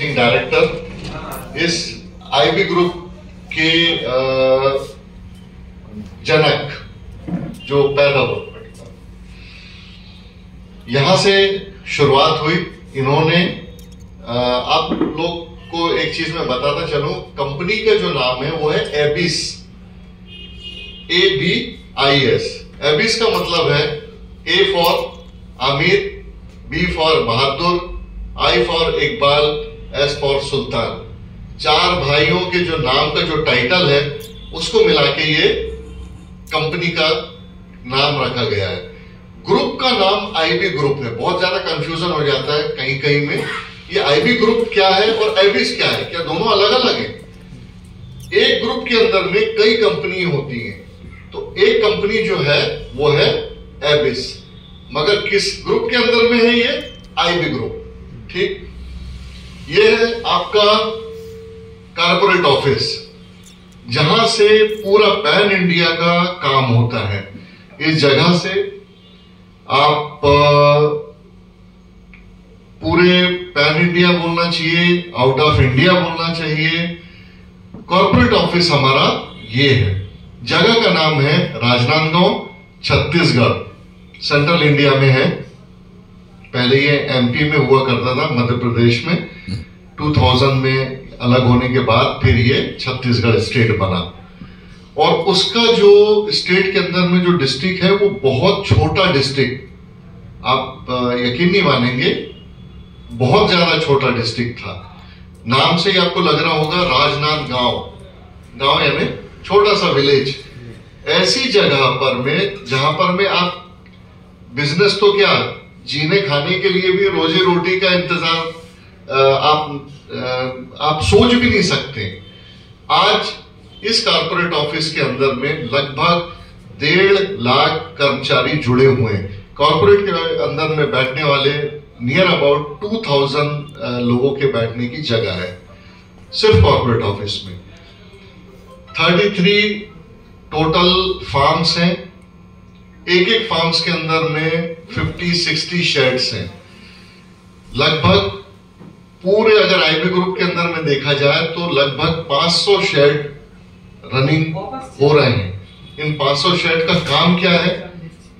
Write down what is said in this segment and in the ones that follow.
Managing director, इस IB group के जनक जो पैदा हुआ, यहां से शुरुआत हुई। इन्होंने आप लोग को एक चीज मैं बताता चलूं, कंपनी का जो नाम है वो है एबिस, ABIS। एबिस का मतलब है A for Aamir, B for Bahadur, I for Iqbal, S for Sultan. चार भाइयों के जो नाम का जो टाइटल है उसको मिला के ये कंपनी का नाम रखा गया है। ग्रुप का नाम आईबी ग्रुप है। बहुत ज्यादा कंफ्यूजन हो जाता है कहीं कहीं में, ये आईबी ग्रुप क्या है और एबिस क्या है, क्या दोनों अलग अलग है? एक ग्रुप के अंदर में कई कंपनी होती हैं, तो एक कंपनी जो है वो है एबिस, मगर किस ग्रुप के अंदर में है ये? IB group. ठीक, ये है आपका कारपोरेट ऑफिस, जहां से पूरा पैन इंडिया का काम होता है। इस जगह से आप पूरे पैन इंडिया बोलना चाहिए, आउट ऑफ इंडिया बोलना चाहिए। कॉर्पोरेट ऑफिस हमारा ये है। जगह का नाम है राजनांदगांव, छत्तीसगढ़, सेंट्रल इंडिया में है। पहले ये एमपी में हुआ करता था, मध्य प्रदेश में। 2000 में अलग होने के बाद फिर ये छत्तीसगढ़ स्टेट बना। और उसका जो स्टेट के अंदर में जो डिस्ट्रिक्ट है वो बहुत छोटा डिस्ट्रिक्ट, आप यकीन नहीं मानेंगे, बहुत ज्यादा छोटा डिस्ट्रिक्ट था। नाम से ही आपको लग रहा होगा राजनांदगांव, गांव यानी छोटा सा विलेज। ऐसी जगह पर में जहां पर में आप बिजनेस तो क्या, जीने खाने के लिए भी रोजी रोटी का इंतजाम आप सोच भी नहीं सकते। आज इस कारपोरेट ऑफिस के अंदर में लगभग 1.5 लाख कर्मचारी जुड़े हुए हैं। कॉर्पोरेट के अंदर में बैठने वाले नियर अबाउट 2000 लोगों के बैठने की जगह है सिर्फ कॉर्पोरेट ऑफिस में। 33 टोटल फार्म्स हैं। एक एक फार्म्स के अंदर में 50-60 शेड्स हैं। लगभग पूरे अगर आईबी ग्रुप के अंदर में देखा जाए तो लगभग 500 शेड रनिंग हो रहे हैं। इन 500 शेड का काम क्या है,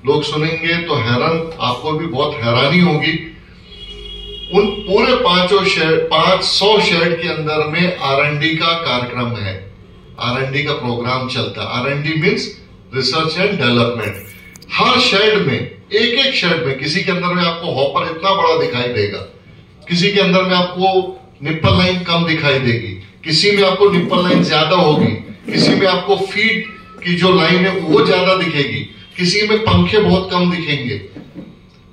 लोग सुनेंगे तो हैरान, आपको भी बहुत हैरानी होगी। उन पूरे 500 शेड के अंदर में R&D का कार्यक्रम है, R&D का प्रोग्राम चलता है। R&D means research and development. हर शेड में, एक एक शेड में, किसी के अंदर में आपको हॉपर इतना बड़ा दिखाई देगा, किसी के अंदर में आपको निप्पल लाइन कम दिखाई देगी, किसी में आपको निप्पल लाइन ज्यादा होगी, किसी में आपको फीड की जो लाइन है वो ज्यादा दिखेगी, किसी में पंखे बहुत कम दिखेंगे।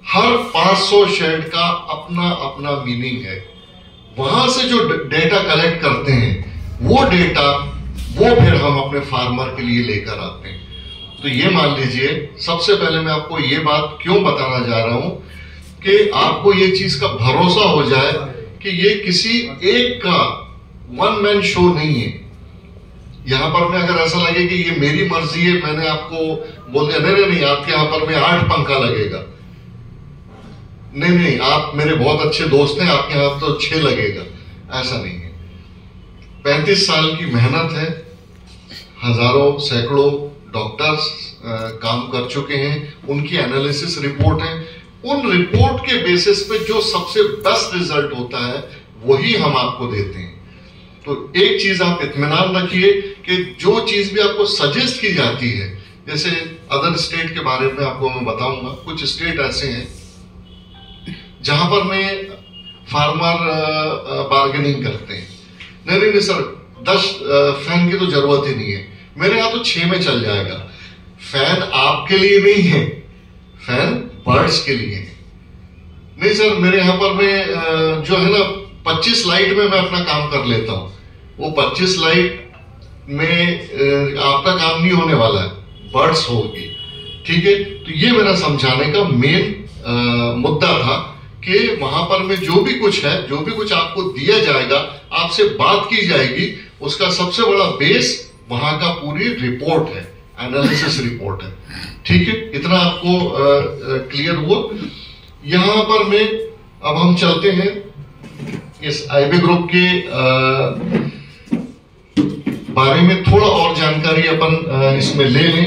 हर 500 शेड का अपना अपना मीनिंग है। वहां से जो डेटा कलेक्ट करते हैं वो डेटा वो फिर हम अपने फार्मर के लिए लेकर आते हैं। तो ये मान लीजिए, सबसे पहले मैं आपको ये बात क्यों बताना जा रहा हूं कि आपको ये चीज का भरोसा हो जाए कि ये किसी एक का वन मैन शो नहीं है। यहां पर में अगर ऐसा लगे कि ये मेरी मर्जी है, मैंने आपको बोल दिया नहीं, आपके यहां पर में 8 पंखा लगेगा, नहीं, आप मेरे बहुत अच्छे दोस्त हैं, आपके यहां तो 6 लगेगा, ऐसा नहीं है। 35 साल की मेहनत है। हजारों सैकड़ों डॉक्टर्स काम कर चुके हैं, उनकी एनालिसिस रिपोर्ट है। उन रिपोर्ट के बेसिस पे जो सबसे बेस्ट रिजल्ट होता है वही हम आपको देते हैं। तो एक चीज आप इत्मीनान रखिए कि जो चीज भी आपको सजेस्ट की जाती है, जैसे अदर स्टेट के बारे में आपको मैं बताऊंगा, कुछ स्टेट ऐसे हैं जहां पर में फार्मर बार्गेनिंग करते हैं। नहीं सर, 10 फैन की तो जरूरत ही नहीं है, मेरे यहां तो 6 में चल जाएगा। फैन आपके लिए नहीं है, फैन बर्ड्स के लिए है। नहीं सर, मेरे यहां पर में जो है ना 25 लाइट में मैं अपना काम कर लेता हूं। वो 25 लाइट में आपका काम नहीं होने वाला है, बर्ड्स होगी। ठीक है, तो ये मेरा समझाने का मेन मुद्दा था कि वहां पर में जो भी कुछ है, जो भी कुछ आपको दिया जाएगा, आपसे बात की जाएगी, उसका सबसे बड़ा बेस वहां का पूरी रिपोर्ट है, एनालिसिस रिपोर्ट है। ठीक है, इतना आपको क्लियर हुआ। यहां पर में अब हम चलते हैं इस आईबी ग्रुप के बारे में थोड़ा और जानकारी अपन इसमें ले लें।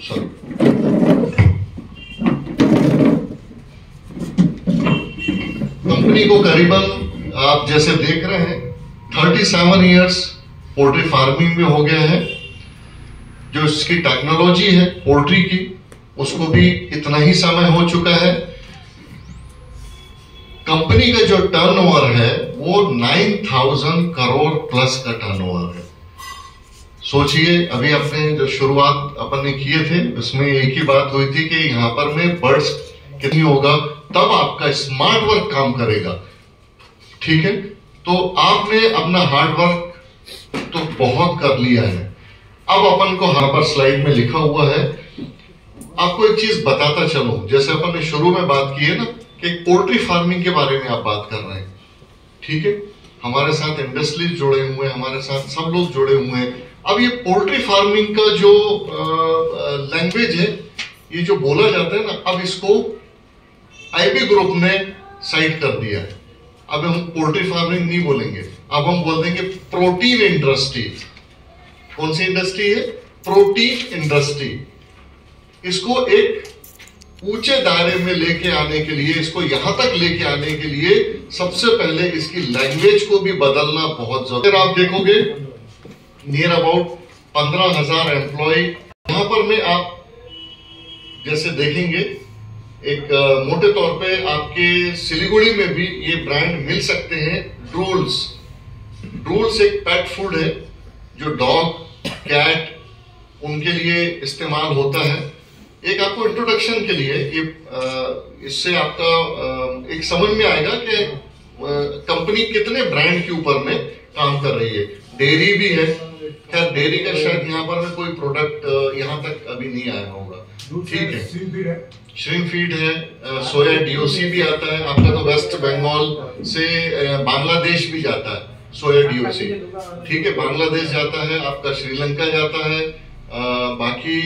सॉरी, कंपनी को करीबन आप जैसे देख रहे हैं 37 इयर्स पोल्ट्री फार्मिंग में हो गया है। जो इसकी टेक्नोलॉजी है पोल्ट्री की, उसको भी इतना ही समय हो चुका है। कंपनी का जो टर्नओवर है वो 9,000 करोड़ प्लस का टर्नओवर है। सोचिए, अभी अपने जो शुरुआत अपन ने किए थे उसमें एक ही बात हुई थी कि यहाँ पर में बर्ड्स कितनी होगा तब आपका स्मार्ट वर्क काम करेगा। ठीक है, तो आपने अपना हार्ड वर्क तो बहुत कर लिया है। अब अपन को यहाँ पर स्लाइड में लिखा हुआ है, आपको एक चीज बताता चलूं। जैसे अपन ने शुरू में बात की है ना कि पोल्ट्री फार्मिंग के बारे में आप बात कर रहे हैं, ठीक है, हमारे साथ इंडस्ट्रीज जुड़े हुए हैं, हमारे साथ सब लोग जुड़े हुए हैं। अब ये पोल्ट्री फार्मिंग का जो लैंग्वेज है, ये जो बोला जाता है ना, अब इसको आईबी ग्रुप ने साइड कर दिया है। अब हम पोल्ट्री फार्मिंग नहीं बोलेंगे, अब हम बोल देंगे प्रोटीन इंडस्ट्री। कौन सी इंडस्ट्री है? Protein industry. इसको एक ऊंचे दायरे में लेके आने के लिए, इसको यहां तक लेके आने के लिए सबसे पहले इसकी लैंग्वेज को भी बदलना बहुत जरूरी है। आप देखोगे नियर अबाउट 15,000 एम्प्लॉय यहां पर में आप जैसे देखेंगे। एक मोटे तौर पे आपके सिलीगुड़ी में भी ये ब्रांड मिल सकते हैं। ड्रूल्स, ड्रूल्स एक पेट फूड है जो डॉग, कैट उनके लिए इस्तेमाल होता है। एक आपको इंट्रोडक्शन के लिए ये इससे आपका एक समझ में आएगा कि कंपनी कितने ब्रांड के ऊपर में काम कर रही है। डेयरी भी है, खैर डेयरी का शायद यहाँ पर में कोई प्रोडक्ट यहाँ तक अभी नहीं आया होगा। ठीक है, श्रिंक फीड है, सोया डीओसी भी आता है आपका, तो वेस्ट बंगाल से बांग्लादेश भी जाता है सोया डीओसी। ठीक है, बांग्लादेश जाता है आपका, श्रीलंका जाता है, बाकी